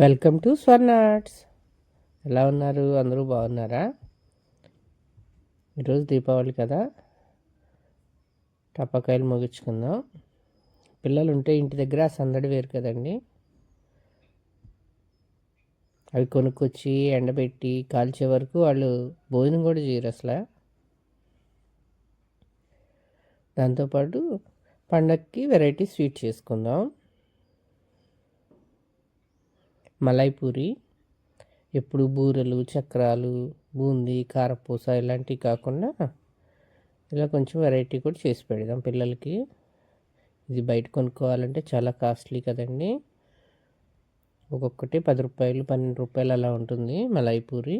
Welcome to స్వర్ణార్ట్స్. ఎలా ఉన్నారు? అందరూ బాగున్నారా? ఈరోజు దీపావళి కదా, టపాకాయలు ముగించుకుందాం. పిల్లలు ఉంటే ఇంటి దగ్గర ఆ సందడి వేరు కదండి. అవి కొనుక్కొచ్చి ఎండబెట్టి కాల్చే వరకు వాళ్ళు భోజనం కూడా చేయరు అసలు. దాంతోపాటు పండగకి వెరైటీ స్వీట్ చేసుకుందాం. మలై పూరి, ఎప్పుడు బూరెలు, చక్రాలు, బూందీ, కారపూస ఇలాంటివి కాకుండా ఇలా కొంచెం వెరైటీ కూడా చేసి పెడదాం పిల్లలకి. ఇది బయట కొనుక్కోవాలంటే చాలా కాస్ట్లీ కదండి. ఒక్కొక్కటి 10 రూపాయలు, 12 రూపాయలు అలా ఉంటుంది మలై పూరి.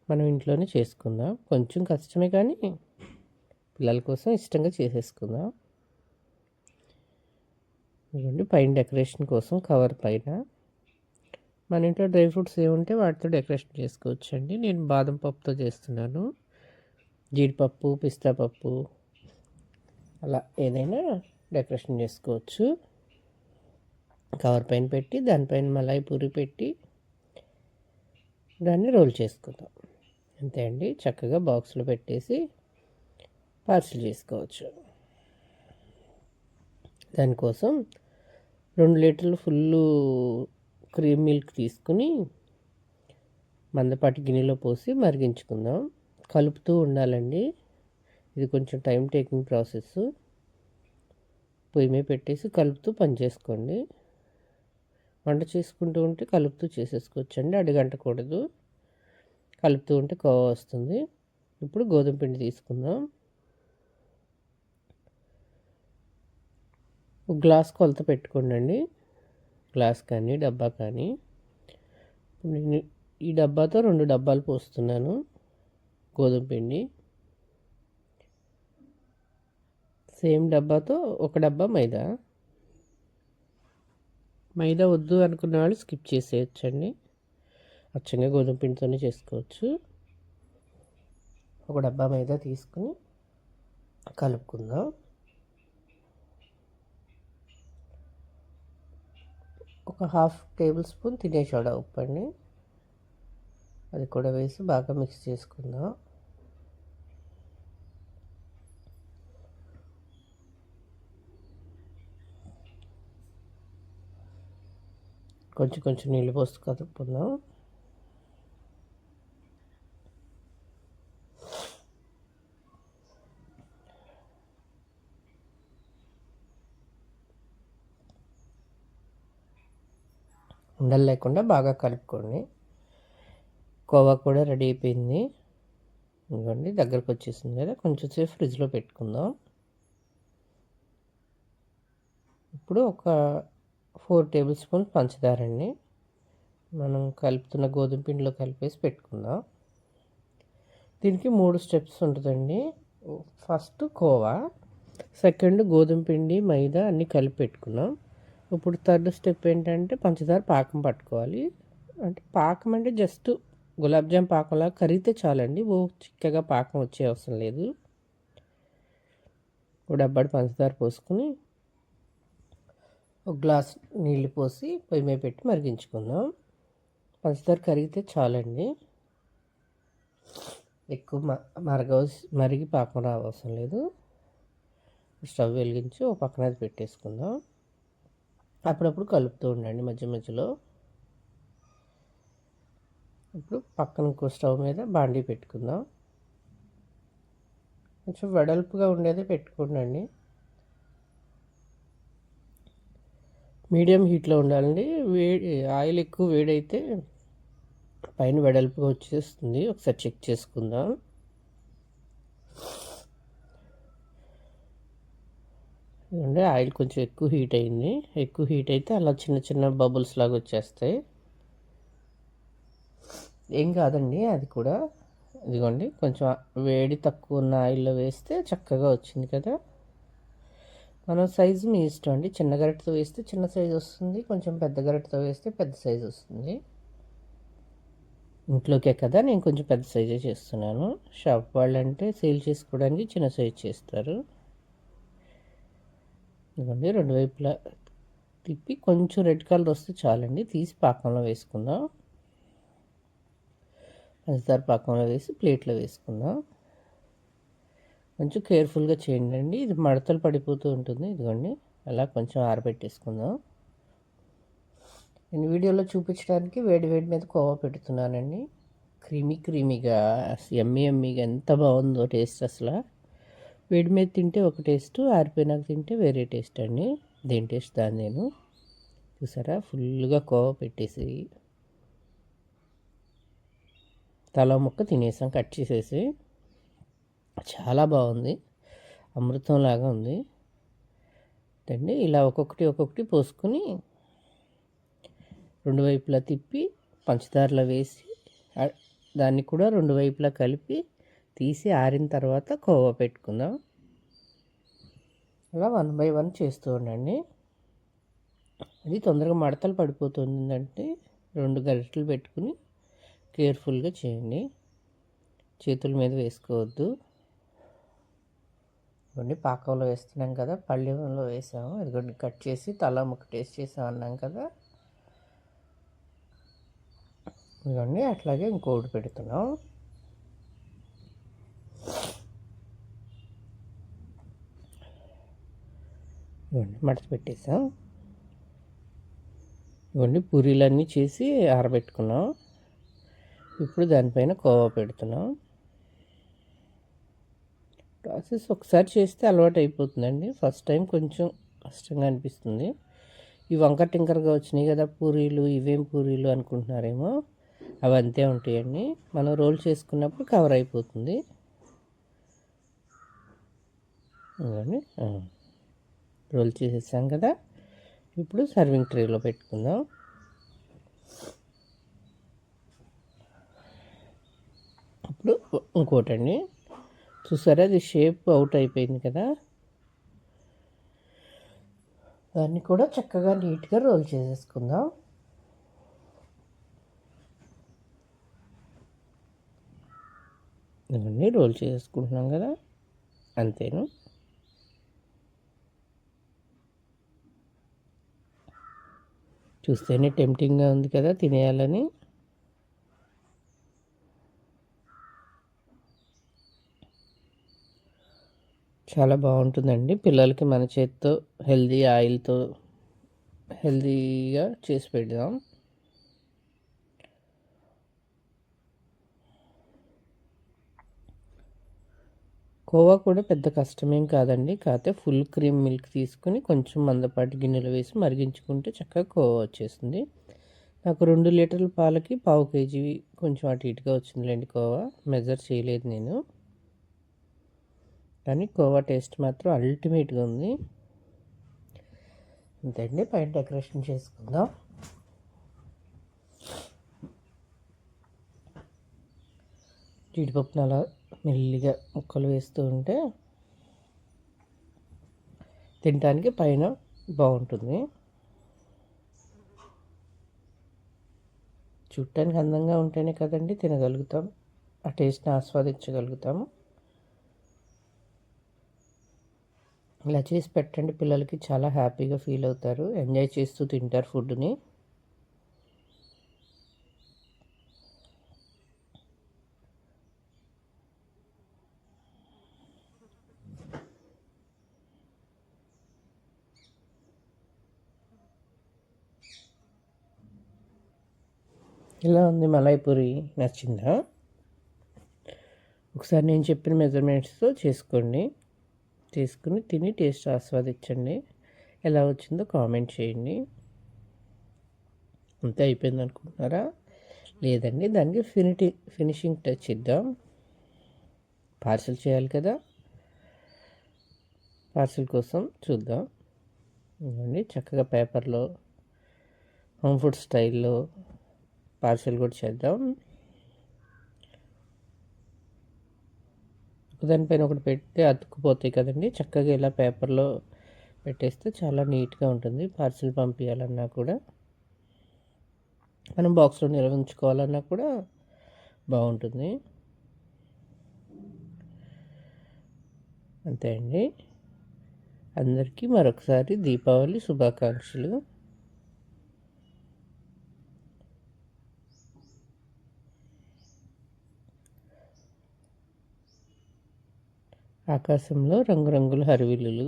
మనం ఇంట్లోనే చేసుకుందాం. కొంచెం కష్టమే కానీ పిల్లల కోసం ఇష్టంగా చేసేసుకుందాం. ఇదిగోండి, పైన డెకరేషన్ కోసం కవర్ పైన మన ఇంట్లో డ్రై ఫ్రూట్స్ ఏముంటే వాటితో డెకరేషన్ చేసుకోవచ్చు అండి. నేను బాదం పప్పుతో చేస్తున్నాను. జీడిపప్పు, పిస్తా పప్పు అలా ఏదైనా డెకరేషన్ చేసుకోవచ్చు. కవర్ పైన పెట్టి దానిపైన మలై పూరి పెట్టి దాన్ని రోల్ చేసుకుందాం. అంతే అండి, చక్కగా బాక్స్లో పెట్టేసి పార్సిల్ చేసుకోవచ్చు. దానికోసం 2 లీటర్లు ఫుల్ క్రీమ్ మిల్క్ తీసుకుని మందపాటి గిన్నెలో పోసి మరిగించుకుందాం. కలుపుతూ ఉండాలండి. ఇది కొంచెం టైం టేకింగ్ ప్రాసెస్. పొయ్యి మీద పెట్టేసి కలుపుతూ పని చేసుకోండి. వంట చేసుకుంటూ ఉంటే కలుపుతూ చేసేసుకోవచ్చండి, అడుగంటకూడదు. కలుపుతూ ఉంటే కోవ వస్తుంది. ఇప్పుడు గోధుమ పిండి తీసుకుందాం. ఒక గ్లాస్ కొలత పెట్టుకోండి, గ్లాస్ కానీ డబ్బా కానీ. నేను ఈ డబ్బాతో 2 డబ్బాలు పోస్తున్నాను గోధుమ పిండి. సేమ్ డబ్బాతో 1 డబ్బా మైదా. మైదా వద్దు అనుకున్న వాళ్ళు స్కిప్ చేసేయచ్చండి, అచ్చంగా గోధుమ పిండితోనే చేసుకోవచ్చు. 1 డబ్బా మైదా తీసుకుని కలుపుకుందాం. ఒక 1/2 టేబుల్ స్పూన్ తినే సోడా ఉప్పు అండి, అది కూడా వేసి బాగా మిక్స్ చేసుకుందాం. కొంచెం కొంచెం నీళ్ళు పోసి కలుపుకుందాం. ఉండలు లేకుండా బాగా కలుపుకోండి. కోవా కూడా రెడీ అయిపోయింది. ఇదిగోండి, దగ్గరకు వచ్చేసింది కదా. కొంచెం సేపు ఫ్రిడ్జ్లో పెట్టుకుందాం. ఇప్పుడు ఒక 4 టేబుల్ స్పూన్ పంచదార అండి, మనం కలుపుతున్న గోధుమ పిండిలో కలిపేసి పెట్టుకుందాం. దీనికి 3 స్టెప్స్ ఉంటుందండి. ఫస్ట్ కోవా, సెకండ్ గోధుమ పిండి, మైదా అన్నీ కలిపి పెట్టుకున్నాం. ఇప్పుడు థర్డ్ స్టెప్ ఏంటంటే పంచదార పాకం పట్టుకోవాలి. అంటే పాకం అంటే జస్ట్ గులాబ్ జామ్ పాకంలా కరిగితే చాలండి, చిక్కగా పాకం వచ్చే అవసరం లేదు. ఒక డబ్బాడు పంచదార పోసుకుని ఒక గ్లాస్ నీళ్ళు పోసి పొయ్యి మీద పెట్టి మరిగించుకుందాం. పంచదార కరిగితే చాలండి, ఎక్కువ మరిగి పాకం రావసరం లేదు. స్టవ్ వెలిగించి ఒక పక్కన అది పెట్టేసుకుందాం. అప్పుడప్పుడు కలుపుతూ ఉండండి మధ్య మధ్యలో. ఇప్పుడు పక్కన ఇంకో స్టవ్ మీద బాండీ పెట్టుకుందాం. కొంచెం వెడల్పుగా ఉండేది పెట్టుకోండి, మీడియం హీట్లో ఉండాలండి. ఆయిల్ ఎక్కువ వేడైతే పైన వెడల్పుగా వచ్చేస్తుంది. ఒకసారి చెక్ చేసుకుందాం. అంటే ఆయిల్ కొంచెం ఎక్కువ హీట్ అయింది. ఎక్కువ హీట్ అయితే అలా చిన్న చిన్న బబుల్స్ లాగా వచ్చేస్తాయి. ఏం కాదండి, అది కూడా. ఇదిగోండి, కొంచెం వేడి తక్కువ ఉన్న ఆయిల్లో వేస్తే చక్కగా వచ్చింది కదా. మనం సైజు మీ ఇష్టం అండి. చిన్న గరిటెతో వేస్తే చిన్న సైజు వస్తుంది, కొంచెం పెద్ద గరిటెతో వేస్తే పెద్ద సైజు వస్తుంది. ఇంట్లోకే కదా నేను కొంచెం పెద్ద సైజే చేస్తున్నాను. షాప్ వాళ్ళంటే సేల్ చేసుకోవడానికి చిన్న సైజు చేస్తారు. ఇదిగోండి, 2 వైపులా తిప్పి కొంచెం రెడ్ కలర్ వస్తే చాలండి, తీసి పాకంలో వేసుకుందాం. పంచదార పాకంలో వేసి ప్లేట్లో వేసుకుందాం. కొంచెం కేర్ఫుల్గా చేయండి, ఇది మడతలు పడిపోతూ ఉంటుంది. ఇదిగోండి అలా కొంచెం ఆరబెట్టేసుకుందాం. నేను వీడియోలో చూపించడానికి వేడి వేడి మీద కోవా పెడుతున్నానండి. క్రీమీగా ఎమ్మీగా ఎంత బాగుందో టేస్ట్ అసలు. వేడి మీద తింటే ఒక టేస్ట్, ఆరిపోయినాక తింటే వేరే టేస్ట్ అండి. దేని టేస్ట్ దాన్ని. నేను చూసారా ఫుల్గా కోవా పెట్టేసి తల ముక్క తినేసాం కట్ చేసేసి. చాలా బాగుంది, అమృతంలాగా ఉంది అండి. ఇలా ఒక్కొక్కటి పోసుకొని రెండు వైపులా తిప్పి పంచదారలో వేసి దాన్ని కూడా రెండు వైపులా కలిపి తీసి ఆరిన తర్వాత కోవా పెట్టుకుందాం. అలా 1 బై 1 చేస్తూ ఉండండి. అది తొందరగా మడతలు పడిపోతుందంటే 2 గరిటెలు పెట్టుకుని కేర్ఫుల్గా చేయండి, చేతుల మీద వేసుకోవద్దు. ఇవన్నీ పాకంలో వేస్తున్నాం కదా, పళ్ళెంలో వేసాము. ఇదిగోండి కట్ చేసి తలా ముక్క టేస్ట్ చేసాం అన్నాం కదా. ఇవన్నీ అట్లాగే ఇంకోటి పెడుతున్నాం. ఇవన్నీ మడత పెట్టేసాం. ఇవన్నీ పూరీలన్నీ చేసి ఆరబెట్టుకున్నాం. ఇప్పుడు దానిపైన కోవా పెడుతున్నాం. ప్రాసెస్ ఒకసారి చేస్తే అలవాటు అయిపోతుందండి. ఫస్ట్ టైం కొంచెం కష్టంగా అనిపిస్తుంది. ఈ వంకర టింకరగా వచ్చినాయి కదా పూరీలు, ఇవేం పూరీలు అనుకుంటున్నారేమో, అవి అంతే ఉంటాయండి. మనం రోల్ చేసుకున్నప్పుడు కవర్ అయిపోతుంది. ఇవన్నీ రోల్ చేసేసాం కదా. ఇప్పుడు సర్వింగ్ ట్రేలో పెట్టుకుందాం. ఇప్పుడు ఇంకోటండి, చూసారా అది షేప్ అవుట్ అయిపోయింది కదా. దాన్ని కూడా చక్కగా నీట్గా రోల్ చేసేసుకుందాం. ఇవన్నీ రోల్ చేసుకుంటున్నాం కదా, అంతేను. చూస్తేనే టెంప్టింగ్గా ఉంది కదా తినేయాలని. చాలా బాగుంటుందండి. పిల్లలకి మన చేతితో హెల్దీ ఆయిల్తో హెల్దీగా చేసి పెడదాం. కోవా కూడా పెద్ద కష్టమేం కాదండి. కాకపోతే ఫుల్ క్రీమ్ మిల్క్ తీసుకుని కొంచెం మందపాటి గిన్నెలో వేసి మరిగించుకుంటే చక్కగా కోవా వచ్చేస్తుంది. నాకు 2 లీటర్ల పాలకి 1/2 కేజీ కొంచెం అటు ఇటుగా వచ్చిందిలేండి కోవా. మెజర్ చేయలేదు నేను, కానీ కోవా టేస్ట్ మాత్రం అల్టిమేట్గా ఉంది. అంతే అండి, పైన డెకరేషన్ చేసుకుందాం. జీడిపప్పును అలా మెల్లిగా ముక్కలు వేస్తూ ఉంటే తినడానికి పైన బాగుంటుంది. చూడటానికి అందంగా ఉంటేనే కదండి తినగలుగుతాం, ఆ టేస్ట్ని ఆస్వాదించగలుగుతాము. ఇలా చేసి పెట్టండి, పిల్లలకి చాలా హ్యాపీగా ఫీల్ అవుతారు, ఎంజాయ్ చేస్తూ తింటారు ఫుడ్ని. ఇలా ఉంది మలాయ్ పూరి, నచ్చిందా? ఒకసారి నేను చెప్పిన మెజర్మెంట్స్తో చేసుకోండి, చేసుకుని తిని టేస్ట్ ఆస్వాదించండి. ఎలా వచ్చిందో కామెంట్ చేయండి. అంతే అయిపోయింది అనుకుంటున్నారా? లేదండి, దానికి ఫినిషింగ్ టచ్ ఇద్దాం. పార్సల్ చేయాలి కదా, పార్సల్ కోసం చూద్దాం. ఇవ్వండి చక్కగా పేపర్లో హోమ్ ఫుడ్ స్టైల్లో పార్సల్ కూడా చేద్దాం. ఒకదానిపైన ఒకటి పెడితే అతుక్కుపోతాయి కదండి, చక్కగా ఇలా పేపర్లో పెట్టేస్తే చాలా నీట్గా ఉంటుంది. పార్సల్ పంపించాలన్నా కూడా, మనం బాక్స్లో నిల్వ ఉంచుకోవాలన్నా కూడా బాగుంటుంది. అంతే అండి. అందరికీ మరొకసారి దీపావళి శుభాకాంక్షలు. ఆకాశంలో రంగురంగుల హరివిల్లులు.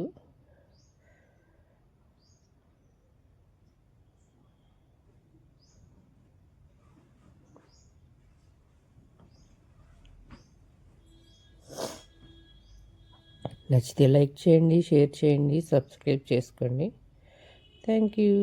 నచ్చితే లైక్ చేయండి, షేర్ చేయండి, సబ్స్క్రైబ్ చేసుకోండి. Thank you.